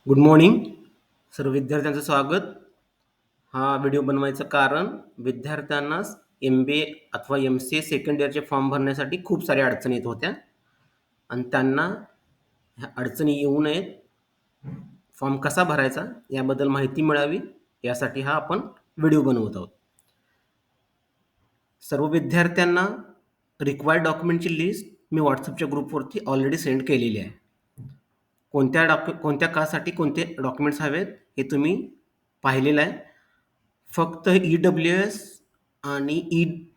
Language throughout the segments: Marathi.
गुड मॉर्निंग सर्व विद्यार्थ्यांचं स्वागत. हा व्हिडिओ बनवायचं कारण विद्यार्थ्यांना MBA अथवा MCA सेकंड इयरचे फॉर्म भरण्यासाठी खूप साऱ्या अडचणी येत होत्या आणि त्यांना ह्या अडचणी येऊ नयेत, फॉर्म कसा भरायचा याबद्दल माहिती मिळावी यासाठी हा आपण व्हिडिओ बनवत आहोत. सर्व विद्यार्थ्यांना रिक्वायर्ड डॉक्युमेंटची लिस्ट मी व्हॉट्सअपच्या ग्रुपवरती ऑलरेडी सेंड केलेली आहे. कोणत्या कासाठी कोणते डॉक्युमेंट्स हवेत हे तुम्ही पाहिलेलं आहे. फक्त EWS आणि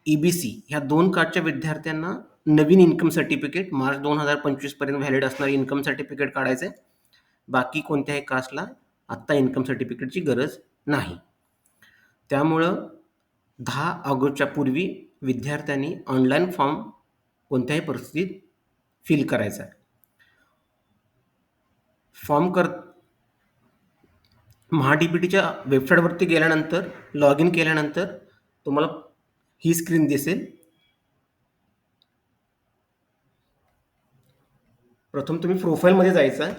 EBC ह्या 2 कास्टच्या विद्यार्थ्यांना नवीन इन्कम सर्टिफिकेट मार्च 2025 पर्यंत व्हॅलिड असणारे इन्कम सर्टिफिकेट काढायचं आहे. बाकी कोणत्याही कास्टला आत्ता इन्कम सर्टिफिकेटची गरज नाही. त्यामुळं 10 ऑगस्टच्या पूर्वी विद्यार्थ्यांनी ऑनलाईन फॉर्म कोणत्याही परिस्थितीत फिल करायचा आहे. फॉर्म महाडीबीटीच्या वेबसाईटवरती गेल्यानंतर लॉग इन केल्यानंतर तुम्हाला ही स्क्रीन दिसेल. प्रथम तुम्ही प्रोफाईलमध्ये जायचं आहे.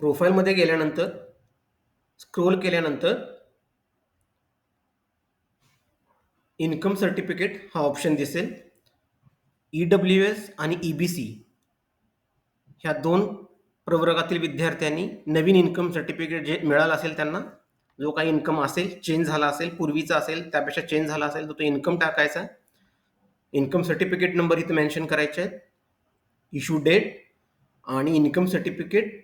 प्रोफाईलमध्ये गेल्यानंतर स्क्रोल केल्यानंतर इन्कम सर्टिफिकेट हा ऑप्शन दिसेल. EWS आणि EBC ह्या 2 प्रवर्गातील विद्यार्थ्यांनी नवीन इन्कम सर्टिफिकेट जे मिळालं असेल त्यांना जो काही इन्कम असेल चेंज झाला असेल, पूर्वीचा असेल त्यापेक्षा चेंज झाला असेल तर तो इन्कम टाकायचा आहे. इन्कम सर्टिफिकेट नंबर इथं मेन्शन करायचे आहेत, इश्यू डेट आणि इन्कम सर्टिफिकेट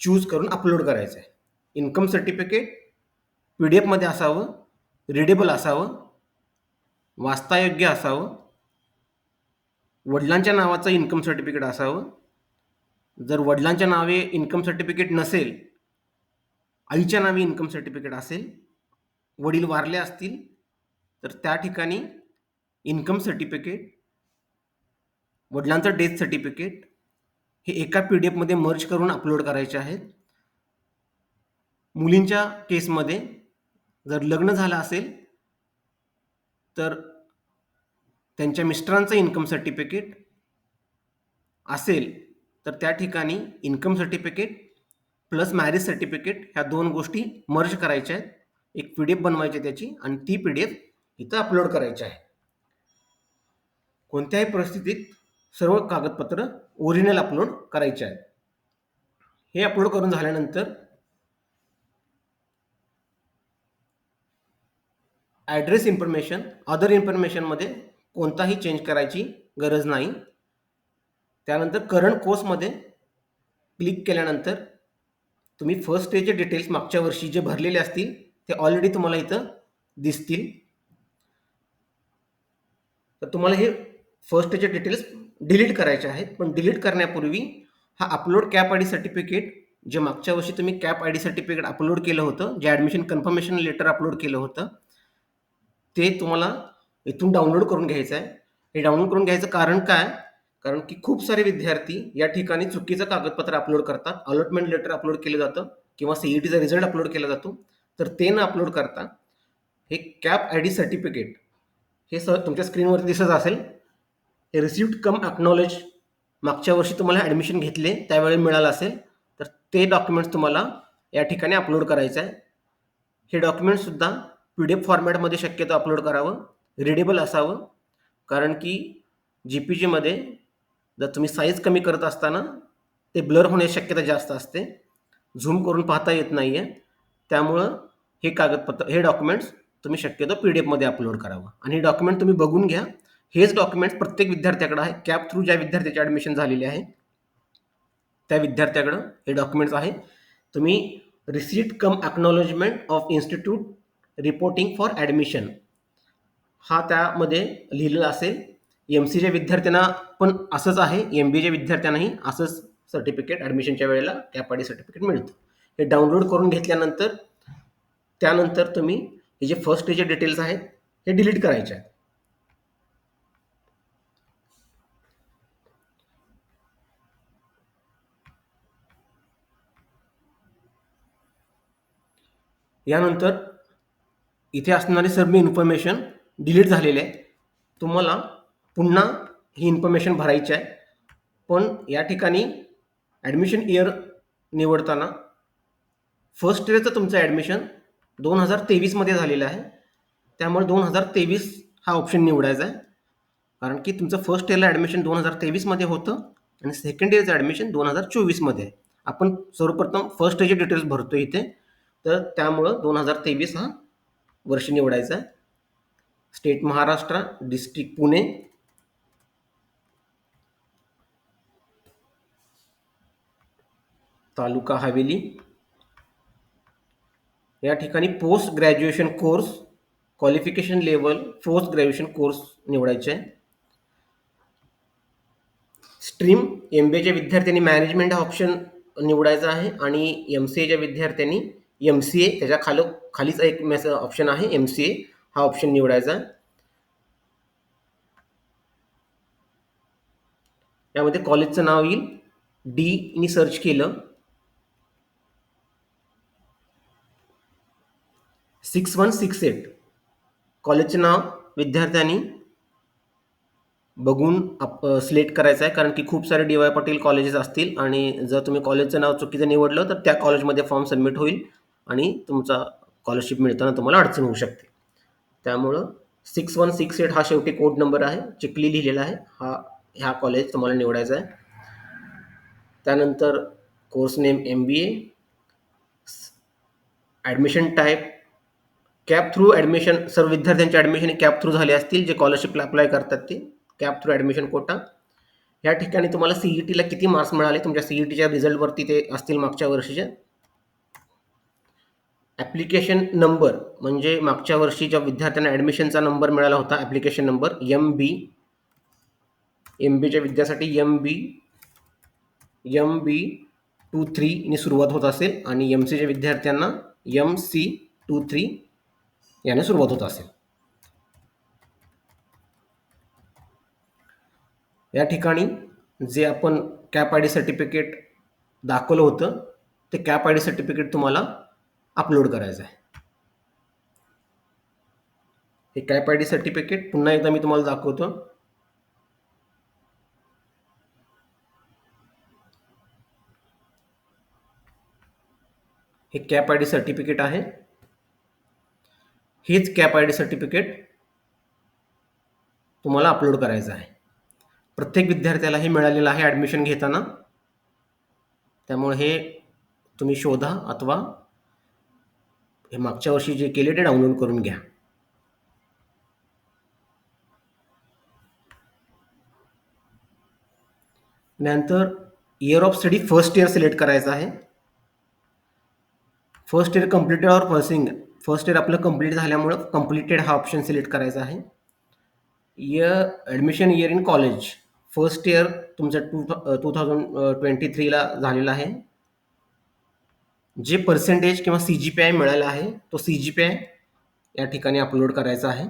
चूज करून अपलोड करायचं आहे. इन्कम सर्टिफिकेट PDF मध्ये असावं, रीडेबल असावं, वाचतायोग्य असावं, वडिलांच्या नावाचं इन्कम सर्टिफिकेट असावं. जर वडिलांच्या नावे इन्कम सर्टिफिकेट नसेल, आईच्या नावे इन्कम सर्टिफिकेट असेल, वडील वारले असतील तर त्या ठिकाणी इन्कम सर्टिफिकेट, वडिलांचं डेथ सर्टिफिकेट हे एका PDF मध्ये मर्ज करून अपलोड करायचे आहेत. मुलींच्या केसमध्ये जर लग्न झालं असेल तर त्यांच्या मिस्टरांचं इन्कम सर्टिफिकेट असेल तर त्या ठिकाणी income certificate plus marriage certificate ह्या 2 गोष्टी मर्ज करायच्या आहेत. एक PDF बनवायची त्याची आणि ती PDF इथं अपलोड करायची आहे. कोणत्याही परिस्थितीत सर्व कागदपत्र ओरिजिनल अपलोड करायचे आहेत. हे अपलोड करून झाल्यानंतर ॲड्रेस इन्फॉर्मेशन, अदर इन्फॉर्मेशनमध्ये कोणताही चेंज करायची गरज नाही. त्यानंतर करंट कोर्समध्ये क्लिक केल्यानंतर तुम्ही फर्स्ट इयरचे डिटेल्स मागच्या वर्षी जे भरलेले असतील ते ऑलरेडी तुम्हाला इथं दिसतील. तर तुम्हाला हे फर्स्ट इयरचे डिटेल्स डिलीट करायचे आहेत. पण डिलीट करण्यापूर्वी हा अपलोड कॅप ID सर्टिफिकेट जे मागच्या वर्षी तुम्ही कॅप ID सर्टिफिकेट अपलोड केलं होतं, जे ॲडमिशन कन्फर्मेशन लेटर अपलोड केलं होतं, ते तुम्हाला इथून डाउनलोड करून घ्यायचं आहे. हे डाउनलोड करून घ्यायचं कारण काय? कारण की खूप सारे विद्यार्थी या ठिकाणी चुकीचं कागदपत्र अपलोड करतात. अलॉटमेंट लेटर अपलोड केलं जातं किंवा CETचा रिझल्ट अपलोड केला जातो. तर ते न अपलोड करता हे कॅप ID सर्टिफिकेट हे तुमच्या स्क्रीनवरती दिसत असेल. हे रिसिप्ट कम अॅक्नॉलेज मागच्या वर्षी तुम्हाला ॲडमिशन घेतले त्यावेळी मिळालं असेल तर ते डॉक्युमेंट्स तुम्हाला या ठिकाणी अपलोड करायचं आहे. हे डॉक्युमेंटसुद्धा PDF फॉर्मॅटमध्ये शक्यतो अपलोड करावं, रीडेबल असावं. कारण की GPGमध्ये जर तुम्ही साईज कमी करत असताना ते ब्लर होण्याची शक्यता जास्त असते, झूम करून पाहता येत नाही आहे. त्यामुळं हे डॉक्युमेंट्स तुम्ही शक्यतो PDF मध्ये अपलोड करावं आणि हे डॉक्युमेंट तुम्ही बघून घ्या. हेच डॉक्युमेंट्स प्रत्येक विद्यार्थ्याकडे आहे. कॅप थ्रू ज्या विद्यार्थ्याचे ॲडमिशन झालेले आहे त्या विद्यार्थ्याकडं हे डॉक्युमेंट्स आहे. तुम्ही receipt come acknowledgement of institute reporting for admission हा त्यामध्ये लिहिलेला असेल. MCच्या विद्यार्थ्यांना पण असंच आहे, MBAच्या विद्यार्थ्यांनाही असंच सर्टिफिकेट ॲडमिशनच्या वेळेला कॅप ID सर्टिफिकेट मिळतं. हे डाउनलोड करून घेतल्यानंतर त्यानंतर तुम्ही हे जे फर्स्ट इयरचे डिटेल्स आहेत हे डिलीट करायचे आहेत. यानंतर इथे असणारी सर्व इन्फॉर्मेशन डिलीट झालेले आहे. तुम्हाला पुन्हा ही इन्फॉर्मेशन भरायची आहे. पण या ठिकाणी ॲडमिशन इयर निवडताना फर्स्ट इयरचं तुमचं ॲडमिशन 2023 झालेलं आहे. त्यामुळे 2023 हा ऑप्शन निवडायचा आहे. कारण की तुमचं फर्स्ट इयरला ॲडमिशन 2023 होतं आणि सेकंड इयरचं ॲडमिशन 2024 आहे. आपण सर्वप्रथम फर्स्ट इयरचे डिटेल्स भरतो इथे. तर त्यामुळं 2023 हा वर्ष निवडायचा आहे. स्टेट महाराष्ट्र, डिस्ट्रिक्ट पुणे, तालुका हवेली. या ठिकाणी post graduation course, qualification level post graduation course निवडायचे आहे. स्ट्रीम MBAच्या विद्यार्थ्यांनी मॅनेजमेंट हा ऑप्शन निवडायचा आहे आणि MCAच्या विद्यार्थ्यांनी MCA त्याच्या खालीच एक ऑप्शन आहे MCA हा ऑप्शन निवडायचा आहे. यामध्ये कॉलेजचं नाव येईल. नी सर्च केलं 6168 कॉलेजचं नाव विद्यार्थ्यांनी बघून सिलेक्ट करायचं आहे. कारण की खूप सारे DY पाटील कॉलेजेस असतील आणि जर तुम्ही कॉलेजचं नाव चुकीचं निवडलं तर त्या कॉलेजमध्ये फॉर्म सबमिट होईल आणि तुमचा स्कॉलरशिप मिळताना तुम्हाला अडचण होऊ शकते. त्यामुळं 6168 हा शेवटी कोड नंबर आहे, चिखली लिहिलेला आहे. ह्या कॉलेज तुम्हाला निवडायचा आहे. त्यानंतर course name MBA, admission type cap through admission. सर्व विद्यार्थ्यांचे ॲडमिशन कॅप थ्रू झाले असतील जे स्कॉलरशिपला अप्लाय करतात ते. CAP through admission quota. या ठिकाणी तुम्हाला CETला किती मार्क्स मिळाले तुमच्या CETच्या रिझल्टवरती ते असतील मागच्या वर्षीचे. ॲप्लिकेशन नंबर म्हणजे मागच्या वर्षीच्या विद्यार्थ्यांना ॲडमिशनचा नंबर मिळाला होता. ॲप्लिकेशन नंबर MBच्या विद्यार्थ्यासाठी MB23 ने सुरुवात होत असेल आणि MCच्या विद्यार्थ्यांना MC23 याने सुरुवात होत असेल. या ठिकाणी जे आपण कॅप ID सर्टिफिकेट दाखवलं होतं ते कॅप ID सर्टिफिकेट तुम्हाला अपलोड करायचं आहे. हे कॅप ID सर्टिफिकेट पुन्हा एकदा मी तुम्हाला दाखवतो. हे कॅप ID सर्टिफिकेट आहे. हेच कॅप ID सर्टिफिकेट तुम्हाला अपलोड करायचं आहे. प्रत्येक विद्यार्थ्याला हे मिळालेलं आहे ॲडमिशन घेताना. त्यामुळे हे तुम्ही शोधा अथवा हे मागच्या वर्षी जे केले ते डाउनलोड करून घ्या. नंतर year of study first year select करायचं आहे. First year completed or pursuing. First year आपलं कंप्लीट झाल्यामुळं कंप्लिटेड हा ऑप्शन सिलेक्ट करायचा आहे. Admission year in college first year तुमचं 2023ला झालेला आहे. जे पर्सेंटेज किंवा CGPI मिळाला आहे तो CGPI या ठिकाणी अपलोड करायचा आहे.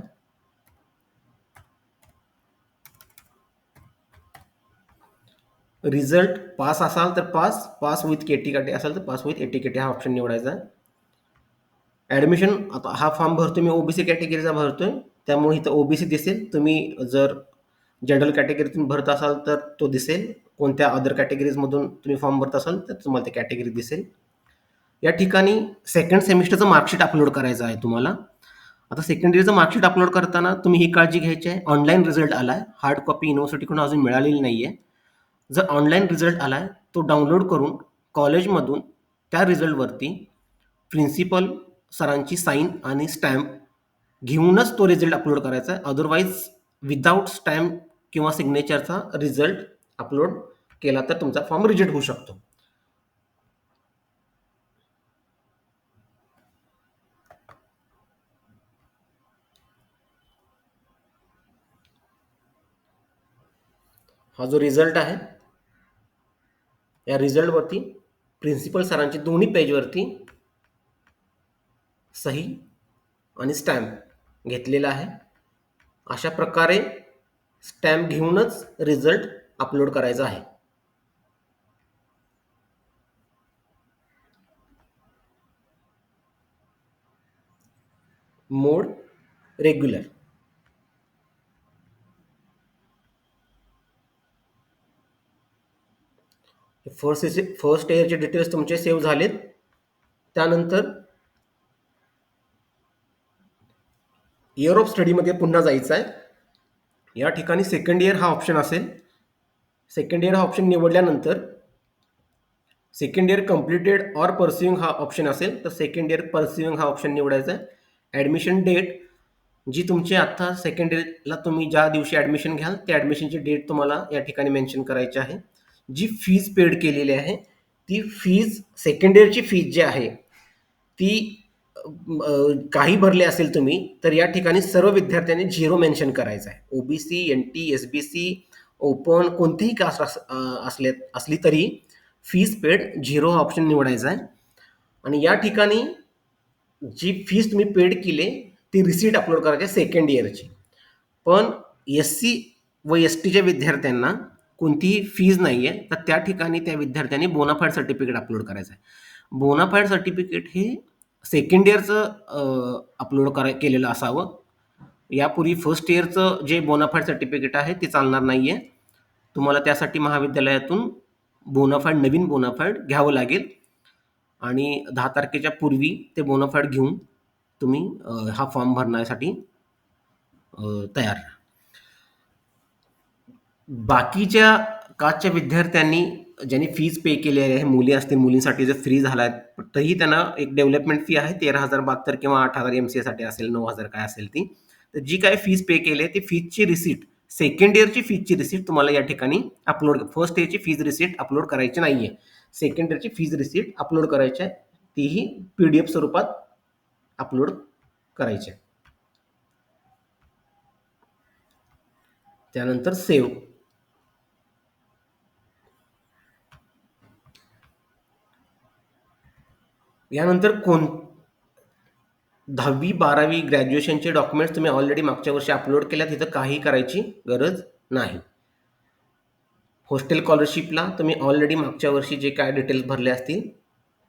रिझल्ट पास असाल तर पास विथ KT काटे असाल तर पास विथ AT KT हा ऑप्शन निवडायचा आहे. ॲडमिशन आता हा फॉर्म भरतो मी OBC कॅटेगरीचा भरतोय त्यामुळे इथं OBC दिसेल. तुम्ही जर जनरल कॅटेगरीतून भरत असाल तर तो दिसेल. कोणत्या अदर कॅटेगरीजमधून तुम्ही फॉर्म भरत असाल तर तुम्हाला ते कॅटेगरी दिसेल. या ठिकाणी सेकंड सेमिस्टरचं मार्कशीट अपलोड करायचं आहे तुम्हाला. आता सेकंड इयरचं मार्कशीट अपलोड करताना तुम्ही ही काळजी घ्यायची आहे. ऑनलाईन रिझल्ट आला आहे. हार्ड कॉपी युनिव्हर्सिटीकडून अजून मिळालेली नाही आहे. जर ऑनलाईन रिझल्ट आला आहे तो डाउनलोड करून कॉलेजमधून त्या रिझल्टवरती प्रिन्सिपल सरांची साईन आणि स्टॅम्प घेऊनच तो रिझल्ट अपलोड करायचा आहे. अदरवाईज विदाऊट स्टॅम्प किंवा सिग्नेचरचा रिझल्ट अपलोड केला तर तुमचा फॉर्म रिजेक्ट होऊ शकतो. हा जो रिझल्ट आहे या रिझल्टवरती प्रिन्सिपल सरांची दोन्ही पेजवरती सही आणि स्टॅम्प घेतलेला आहे. अशा प्रकारे स्टॅम्प घेऊनच रिझल्ट अपलोड करायचा आहे. मोड रेग्युलर. फर्स्ट इयरचे डिटेल्स तुमचे सेव्ह झालेत. त्यानंतर इयर ऑफ स्टडीमध्ये पुन्हा जायचं आहे. या ठिकाणी सेकंड इयर हा ऑप्शन असेल. सेकंड इयर हा ऑप्शन निवडल्यानंतर सेकंड इयर कम्प्लिटेड ऑर परस्युइंग हा ऑप्शन असेल, तर सेकंड इयर परस्युइंग हा ऑप्शन निवडायचा आहे. ॲडमिशन डेट जी तुमची आत्ता सेकंड इयरला तुम्ही ज्या दिवशी ॲडमिशन घ्याल त्या ॲडमिशनची डेट तुम्हाला या ठिकाणी मेन्शन करायची आहे. जी फीज पेड केलेली आहे ती फीज, सेकंड इयरची फीज जी आहे ती काही भरले असेल तुम्ही तर या ठिकाणी सर्व विद्यार्थ्यांनी 0 मेन्शन करायचं आहे. ओबीसी, एनटी, एसबीसी, ओपन कोणतीही कास्ट असली तरी फीज पेड 0 हा ऑप्शन निवडायचा आहे. आणि या ठिकाणी जी फीज तुम्ही पेड केली ती रिसीट अपलोड करायची आहे सेकंड इयरची. पण एस-सी व एस-टीच्या विद्यार्थ्यांना कोणतीही फीज नाही आहे, तर त्या ठिकाणी त्या विद्यार्थ्यांनी बोनाफाईड सर्टिफिकेट अपलोड करायचं आहे. बोनाफाईड सर्टिफिकेट हे सेकंड इयरचं अपलोड केलेलं असावं. यापूर्वी फर्स्ट इयरचं जे बोनाफाईड सर्टिफिकेट आहे ते चालणार नाही आहे. तुम्हाला त्यासाठी महाविद्यालयातून नवीन बोनाफाईड घ्यावं लागेल आणि 10 तारखेच्या पूर्वी ते बोनाफाईड घेऊन तुम्ही हा फॉर्म भरण्यासाठी तयार राहा. बाकीच्या कास्टच्या विद्यार्थ्यांनी ज्यांनी फीज पे केलेली आहे, मुली असतील मुलींसाठी जर फ्री झाला आहे तरीही त्यांना एक डेव्हलपमेंट फी आहे 13,072 किंवा 8,000 MCA असेल, 9,000 काय असेल ती. तर जी काय फीज पे केली आहे ती फीजची रिसीट, सेकंड इयरची फीजची रिसीट तुम्हाला या ठिकाणी upload, first इयरची fees receipt upload करायची नाही आहे. सेकंड इयरची फीज रिसीट अपलोड करायची आहे, तीही PDF स्वरूपात अपलोड करायची आहे. त्यानंतर सेव्ह. यानंतर 10वी 12वी ग्रॅज्युएशनचे डॉक्युमेंट्स तुम्ही ऑलरेडी मागच्या वर्षी अपलोड केल्या, तिथं काही करायची गरज नाही. हॉस्टेल स्कॉलरशिपला तुम्ही ऑलरेडी मागच्या वर्षी जे काय डिटेल्स भरले असतील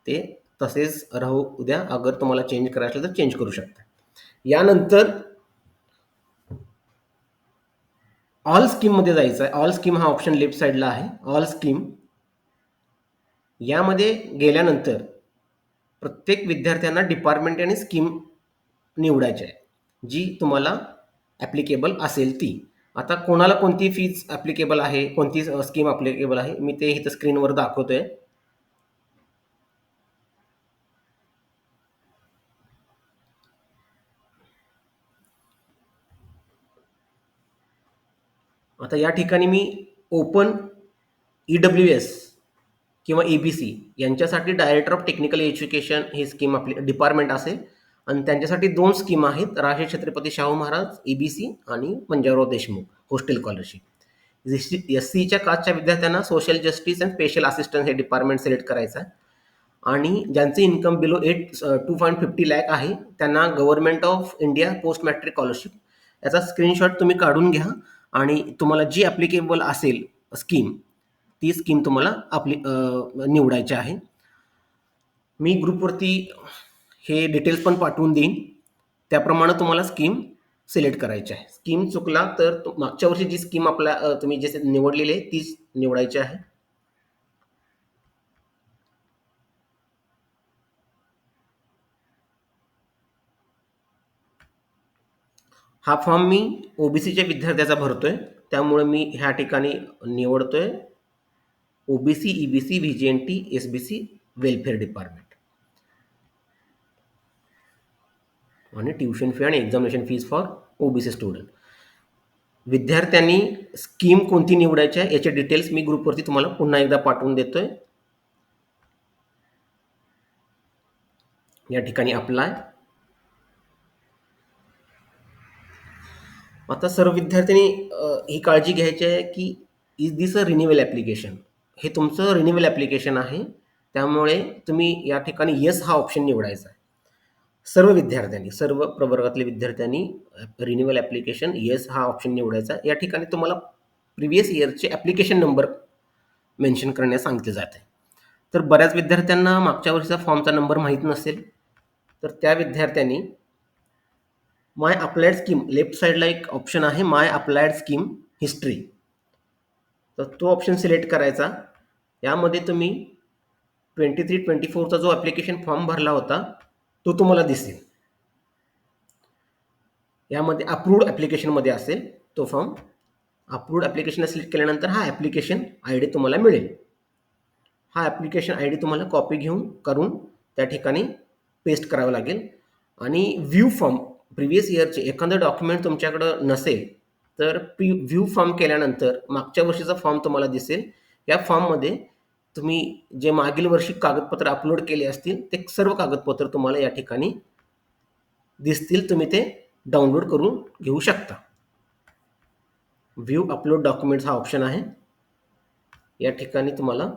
ते तसेच राहू द्या. अगर तुम्हाला चेंज करायचं तर चेंज करू शकता. यानंतर ऑल स्कीममध्ये जायचं आहे. ऑल स्कीम हा ऑप्शन लेफ्ट साईडला आहे. ऑल स्कीम यामध्ये गेल्यानंतर प्रत्येक विद्यार्थ्यांना डिपार्टमेंट आणि स्कीम निवडायची आहे, जी तुम्हाला ॲप्लिकेबल असेल ती. आता कोणाला कोणती फीज ॲप्लिकेबल आहे, कोणती स्कीम ॲप्लिकेबल आहे, मी ते इथं स्क्रीनवर दाखवतोय. आता या ठिकाणी मी ओपन EWS किंवा ABC यांच्यासाठी director of technical education he scheme आपली डिपार्टमेंट असेल आणि त्यांच्यासाठी 2 स्कीम आहेत, राजे छत्रपती शाहू महाराज EBC आणि पंजाबराव देशमुख हॉस्टेल स्कॉलरशिप. SCच्या कास्टच्या विद्यार्थ्यांना social justice and special assistance हे डिपार्टमेंट सिलेक्ट करायचं आहे. आणि ज्यांचे इन्कम बिलो 2.50 lakh आहे त्यांना government of India post matric scholarship याचा स्क्रीनशॉट तुम्ही काढून घ्या आणि तुम्हाला जी ॲप्लिकेबल असेल स्कीम ती स्कीम तुम्हाला निवडायची आहे. मी ग्रुपवरती हे डिटेल्स पण पाठवून देईन, त्याप्रमाणे तुम्हाला स्कीम सिलेक्ट करायची आहे. स्कीम चुकला तर मागच्या वर्षी जी स्कीम तुम्ही जे निवडलेली आहे तीच निवडायची आहे. हा फॉर्म मी OBCच्या विद्यार्थ्याचा भरतोय, त्यामुळे मी ह्या ठिकाणी निवडतोय OBC, EBC, VJNT, SBC welfare department आणि ट्युशन फी आणि examination fees for OBC student. विद्यार्थ्यांनी स्कीम कोणती निवडायची आहे याचे डिटेल्स मी ग्रुपवरती तुम्हाला पुन्हा एकदा पाठवून देतोय. या ठिकाणी अप्लाय. आता सर्व विद्यार्थ्यांनी ही काळजी घ्यायची आहे की is this a renewal application, हे तुमचं रिन्युअल ॲप्लिकेशन आहे, त्यामुळे तुम्ही या ठिकाणी येस हा ऑप्शन निवडायचा आहे. सर्व विद्यार्थ्यांनी, सर्व प्रवर्गातले विद्यार्थ्यांनी रिन्युअल ॲप्लिकेशन येस हा ऑप्शन निवडायचा आहे. या ठिकाणी तुम्हाला प्रिव्हियस इयरचे ॲप्लिकेशन नंबर मेन्शन करण्यास सांगितले जाते. तर बऱ्याच विद्यार्थ्यांना मागच्या वर्षीचा फॉर्मचा नंबर माहीत नसेल, तर त्या विद्यार्थ्यांनी माय अप्लाइड स्कीम लेफ्ट साईडला एक ऑप्शन आहे माय अप्लाइड स्कीम हिस्ट्री, तर तो ऑप्शन सिलेक्ट करायचा यामध्ये तुम्ही 23-24चा जो ॲप्लिकेशन फॉर्म भरला होता, तो तुम्हाला दिसेल. यामध्ये अप्रूव्ड ॲप्लिकेशनमध्ये असेल तो फॉर्म. अप्रूव्ड ॲप्लिकेशनला सिलेक्ट केल्यानंतर हा ॲप्लिकेशन आयडी तुम्हाला मिळेल. हा ॲप्लिकेशन आयडी तुम्हाला कॉपी करून त्या ठिकाणी पेस्ट करावं लागेल आणि व्ह्यू फॉर्म प्रिव्हियस इयरचे एखादं डॉक्युमेंट तुमच्याकडं नसेल, तर व्ह्यू फॉर्म केल्यानंतर मागच्या वर्षीचा फॉर्म तुम्हाला दिसेल. या फॉर्ममध्ये तुम्ही जे मागील वर्षी कागदपत्र अपलोड केले असतील, ते सर्व कागदपत्र तुम्हाला या ठिकाणी दिसतील. तुम्ही ते डाउनलोड करून घेऊ शकता. व्ह्यू अपलोड डॉक्युमेंट्स हा ऑप्शन आहे. या ठिकाणी तुम्हाला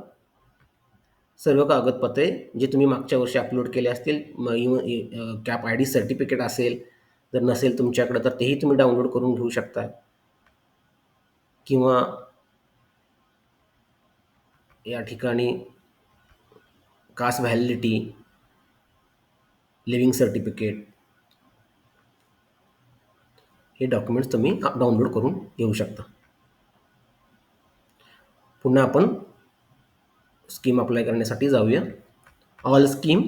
सर्व कागदपत्रे जे तुम्ही मागच्या वर्षी अपलोड केले असतील, कॅप आय डी सर्टिफिकेट असेल, जर नसेल तुमच्याकडे तर तेही तुम्ही डाउनलोड करून घेऊ शकता. किंवा या ठिकाणी कास्ट व्हॅलिडिटी, लिव्हिंग सर्टिफिकेट, हे डॉक्युमेंट्स तुम्ही डाउनलोड करून घेऊ शकता. पुन्हा आपण स्कीम अप्लाय करण्यासाठी जाऊया. All scheme.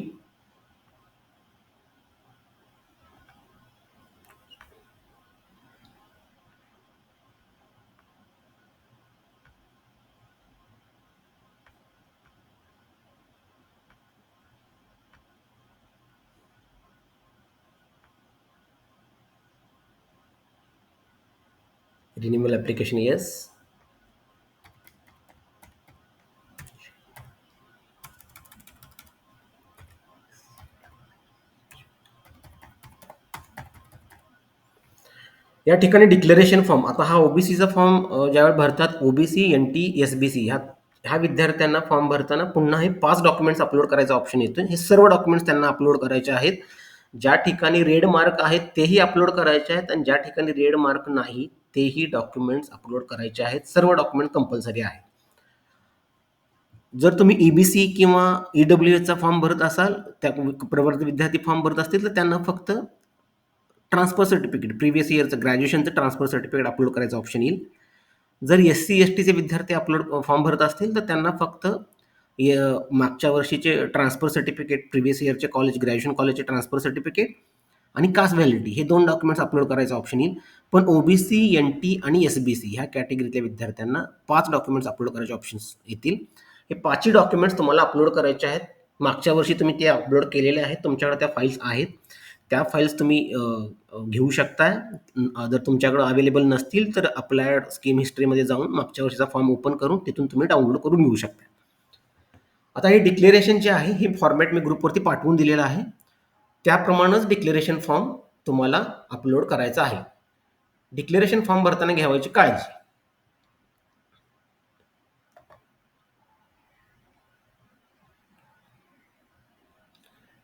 Renewal application yes. या ठिकाणी डिक्लेरेशन फॉर्म. आता हा ओबीसीचा फॉर्म ज्यावेळी भरतात, ओबीसी, एनटी, एसबीसी ह्या विद्यार्थ्यांना फॉर्म भरताना पुन्हा हे 5 डॉक्युमेंट्स अपलोड करायचा ऑप्शन येतो. हे सर्व डॉक्युमेंट्स त्यांना अपलोड करायचे आहेत. ज्या ठिकाणी रेड मार्क आहेत तेही अपलोड करायचे आहेत आणि ज्या ठिकाणी रेड मार्क नाही तेही डॉक्युमेंट्स अपलोड करायचे आहेत. सर्व डॉक्युमेंट कंपल्सरी आहे. जर तुम्ही ईबीसी किंवा ईडब्ल्यूएसचा फॉर्म भरत असाल, त्या प्रवर्ग विद्यार्थी फॉर्म भरत असतील, तर त्यांना फक्त transfer certificate, previous इयरचं ग्रॅज्युएशनचं transfer certificate upload करायचं ऑप्शन येईल. जर एससी एसटीचे विद्यार्थी फॉर्म भरत असतील, तर त्यांना फक्त मागच्या वर्षीचे ट्रान्सफर सर्टिफिकेट, प्रिव्हियस इयरचे ग्रॅज्युएशन कॉलेजचे ट्रान्सफर सर्टिफिकेट आणि कास्ट व्हॅलिडिटी हे 2 डॉक्युमेंट्स अपलोड करायचं ऑप्शन येईल. पण ओबीसी, एनटी आणि एसबीसी ह्या कॅटेगरीतल्या विद्यार्थ्यांना 5 डॉक्युमेंट्स अपलोड करायचे ऑप्शन्स येतील. हे 5ही डॉक्युमेंट्स तुम्हाला अपलोड करायचे आहेत. मागच्या वर्षी तुम्ही ते अपलोड केलेले आहेत, तुमच्याकडे त्या फाईल्स आहेत. त्या फाईल्स तुम्ही घेऊ शकताय. जर तुमच्याकडे अवेलेबल नसतील तर अप्लायड स्कीम हिस्ट्रीमध्ये जाऊन मागच्या वर्षीचा फॉर्म ओपन करून तिथून तुम्ही डाउनलोड करून घेऊ शकता. आता हे डिक्लेरेशन जे आहे हे फॉर्मॅट मी ग्रुपवरती पाठवून दिलेलं आहे. त्याप्रमाणेच डिक्लेरेशन फॉर्म तुम्हाला अपलोड करायचा आहे. डिक्लेरेशन फॉर्म भरताना घ्यायची काळजी.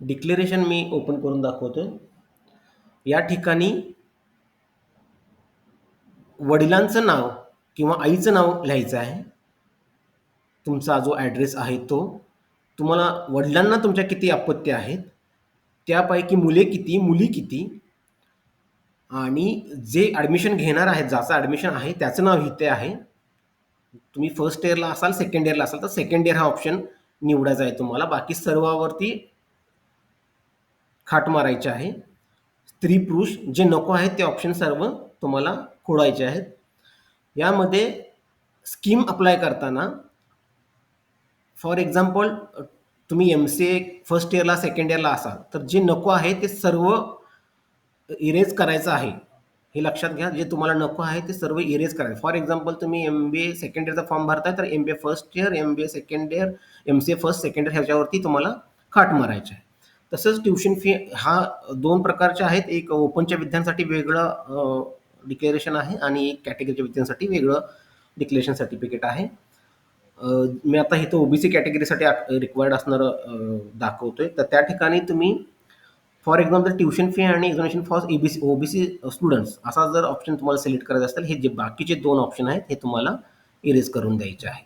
डिक्लेरेशन मी ओपन करून दाखवतोय. या ठिकाणी वडिलांचं नाव किंवा आईचं नाव लिहायचं आहे. तुमचा जो ॲड्रेस आहे तो. तुम्हाला वडिलांना तुमच्या किती अपत्य आहेत, त्यापैकी मुले किती, मुली किती आणि जे ॲडमिशन घेणार आहेत, ज्याचं ॲडमिशन आहे त्याचं नाव इथे आहे. तुम्ही फर्स्ट इयरला असाल, सेकंड इयरला असाल तर सेकंड इयर हा ऑप्शन निवडायचा आहे तुम्हाला. बाकी सर्वावरती खाट मारायचे आहे. स्त्री पुरुष जे नको आहेत ते ऑप्शन सर्व तुम्हाला खोडायचे आहेत. यामध्ये स्कीम अप्लाय करताना फॉर एक्झाम्पल तुम्ही MCA फर्स्ट इयरला, सेकंड इयरला असाल तर जे नको आहे ते सर्व इरेज करायचं आहे. हे लक्षात घ्या. जे तुम्हाला नको आहे ते सर्व इरेज करायचं. फॉर एक्झाम्पल तुम्ही MBA सेकंड इयरचा फॉर्म भरताय तर MBA first year, MBA second year, MCA first second year ह्याच्यावरती तुम्हाला खाट मारायचे आहे. तसंच ट्युशन फी हा 2 प्रकारचे आहेत. एक ओपनच्या विद्यार्थ्यांसाठी वेगळं डिक्लेरेशन आहे आणि एक कॅटेगरीच्या विद्यार्थ्यांसाठी वेगळं डिक्लेरेशन सर्टिफिकेट आहे. मी आता इथं ओबीसी कॅटेगरीसाठी रिक्वायर्ड असणारं दाखवतोय. तर त्या ठिकाणी तुम्ही फॉर एक्झाम्पल ट्युशन फी आणि एक्झामिनेशन फॉर ओबीसी स्टुडंट्स असा जर ऑप्शन तुम्हाला सिलेक्ट करायचा असेल, हे जे बाकीचे 2 ऑप्शन आहेत हे तुम्हाला इरेज करून द्यायचे आहे.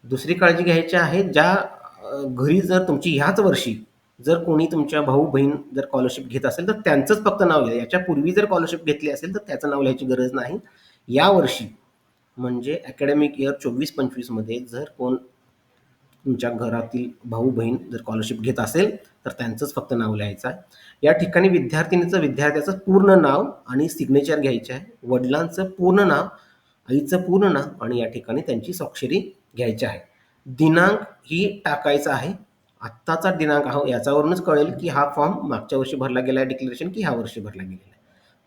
दुसरी काळजी घ्यायची आहे, ज्या घरी जर तुमची ह्याच वर्षी जर कोणी तुमच्या भाऊ बहीण जर स्कॉलरशिप घेत असेल तर त्यांचंच फक्त नाव लिहा. याच्यापूर्वी जर स्कॉलरशिप घेतली असेल तर त्याचं नाव लिहायची गरज नाही. या वर्षी म्हणजे अकॅडमिक इयर 24-25 मध्ये जर कोण तुमच्या घरातील भाऊ बहीण जर स्कॉलरशिप घेत असेल तर त्यांचंच फक्त नाव लिहायचं आहे. या ठिकाणी विद्यार्थ्याचं पूर्ण नाव आणि सिग्नेचर घ्यायचे आहे. वडिलांचं पूर्ण नाव, आईचं पूर्ण नाव आणि या ठिकाणी त्यांची स्वाक्षरी घ्यायची आहे. दिनांक ही टाकायचा आहे. आत्ताचा दिनांक हा याच्यावरूनच कळेल की हा फॉर्म मागच्या वर्षी भरला गेला आहे डिक्लेरेशन की ह्या वर्षी भरला गेलेला आहे.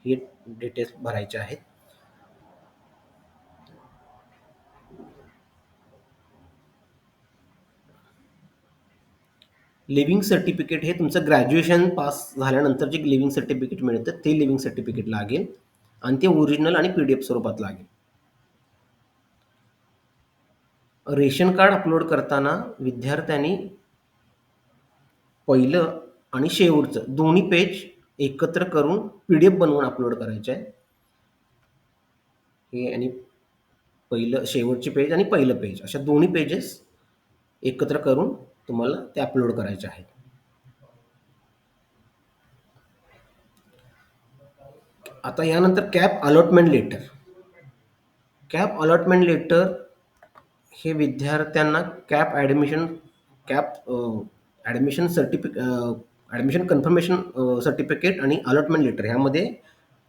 हे डिटेल्स भरायचे आहेत. लिव्हिंग सर्टिफिकेट हे तुमचं ग्रॅज्युएशन पास झाल्यानंतर जे लिव्हिंग सर्टिफिकेट मिळतं ते लिव्हिंग सर्टिफिकेट लागेल आणि ते ओरिजिनल आणि PDF स्वरूपात लागेल. रेशन कार्ड अपलोड करताना विद्यार्थ्यांनी पहिलं आणि शेवटचं दोन्ही पेज एकत्र करून PDF बनवून अपलोड करायचे आहे. हे आणि पहिलं शेवटची पेज आणि पहिलं पेज अशा दोन्ही पेजेस एकत्र करून तुम्हाला ते अपलोड करायचे आहेत. आता यानंतर CAP allotment letter. CAP allotment letter हे विद्यार्थ्यांना ॲडमिशन कन्फर्मेशन सर्टिफिकेट आणि अलॉटमेंट लेटर ह्यामध्ये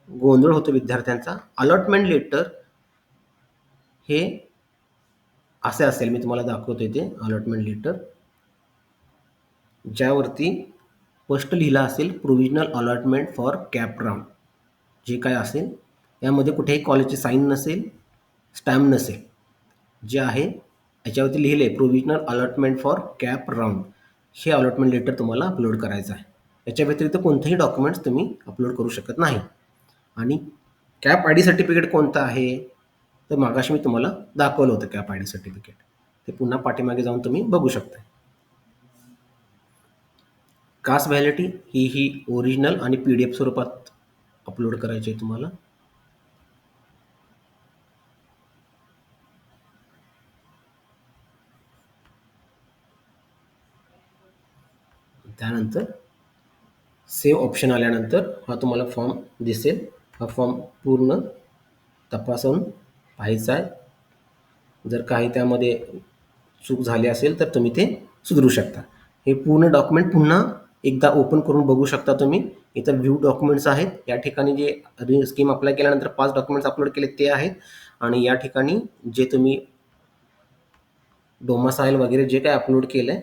गोंधळ होतो विद्यार्थ्यांचा. अलॉटमेंट लेटर हे असे असेल, मी तुम्हाला दाखवतो इथे अलॉटमेंट लेटर, ज्यावरती स्पष्ट लिहिलं असेल provisional allotment for cap round. जे काय असेल यामध्ये कुठेही कॉलेजची साईन नसेल, स्टॅम्प नसेल. जे आहे याच्यावरती लिहिले provisional allotment for cap round, हे अलॉटमेंट लेटर तुम्हाला अपलोड करायचं आहे. याच्या व्यतिरिक्त कोणतेही डॉक्युमेंट्स तुम्ही अपलोड करू शकत नाही. आणि कॅप ID सर्टिफिकेट कोणतं आहे तर मागाशी मी तुम्हाला दाखवलं होतं कॅप ID सर्टिफिकेट. ते पुन्हा पाठीमागे जाऊन तुम्ही बघू शकता. कास्ट व्हॅलिडिटी ही ओरिजिनल आणि PDF स्वरूपात अपलोड करायची आहे तुम्हाला. त्यानंतर सेव्ह ऑप्शन आल्यानंतर हा तुम्हाला फॉर्म दिसेल. हा फॉर्म पूर्ण तपासून पाहायचा आहे. जर काही त्यामध्ये चूक झाली असेल तर तुम्ही ते सुधारू शकता. हे पूर्ण डॉक्युमेंट पुन्हा एकदा ओपन करून बघू शकता तुम्ही. इथं व्ह्यू डॉक्युमेंट्स आहेत. या ठिकाणी जे स्कीम अप्लाय केल्यानंतर 5 डॉक्युमेंट्स अपलोड केले ते आहेत आणि या ठिकाणी जे तुम्ही डोमासाईल वगैरे जे काही अपलोड केलं आहे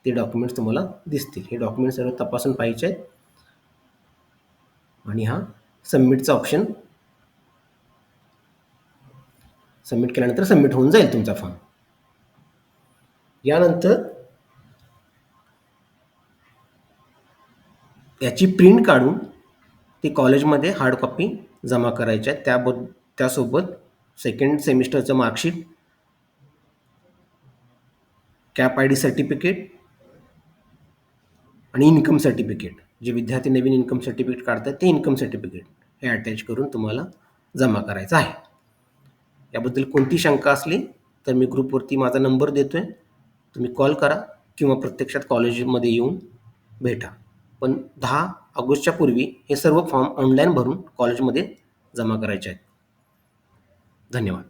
ते डॉक्युमेंट्स तुम्हाला दिसतील. हे डॉक्युमेंट्स सर्व तपासून पाहिजे आहेत. आणि हा सबमिटचा ऑप्शन सबमिट केल्यानंतर सबमिट होऊन जाईल तुमचा फॉर्म. यानंतर याची प्रिंट काढून ती कॉलेजमध्ये हार्ड कॉपी जमा करायची आहे. त्यासोबत second सेमिस्टरचं marksheet, cap ID certificate आणि इन्कम सर्टिफिकेट, जे विद्यार्थी नवीन इन्कम सर्टिफिकेट काढतात ते इन्कम सर्टिफिकेट हे अटॅच करून तुम्हाला जमा करायचं आहे. याबद्दल कोणती शंका असली तर मी ग्रुपवरती माझा नंबर देतोय, तुम्ही कॉल करा किंवा प्रत्यक्षात कॉलेजमध्ये येऊन भेटा. पण 10 ऑगस्टच्या पूर्वी हे सर्व फॉर्म ऑनलाईन भरून कॉलेजमध्ये जमा करायचे आहेत. धन्यवाद.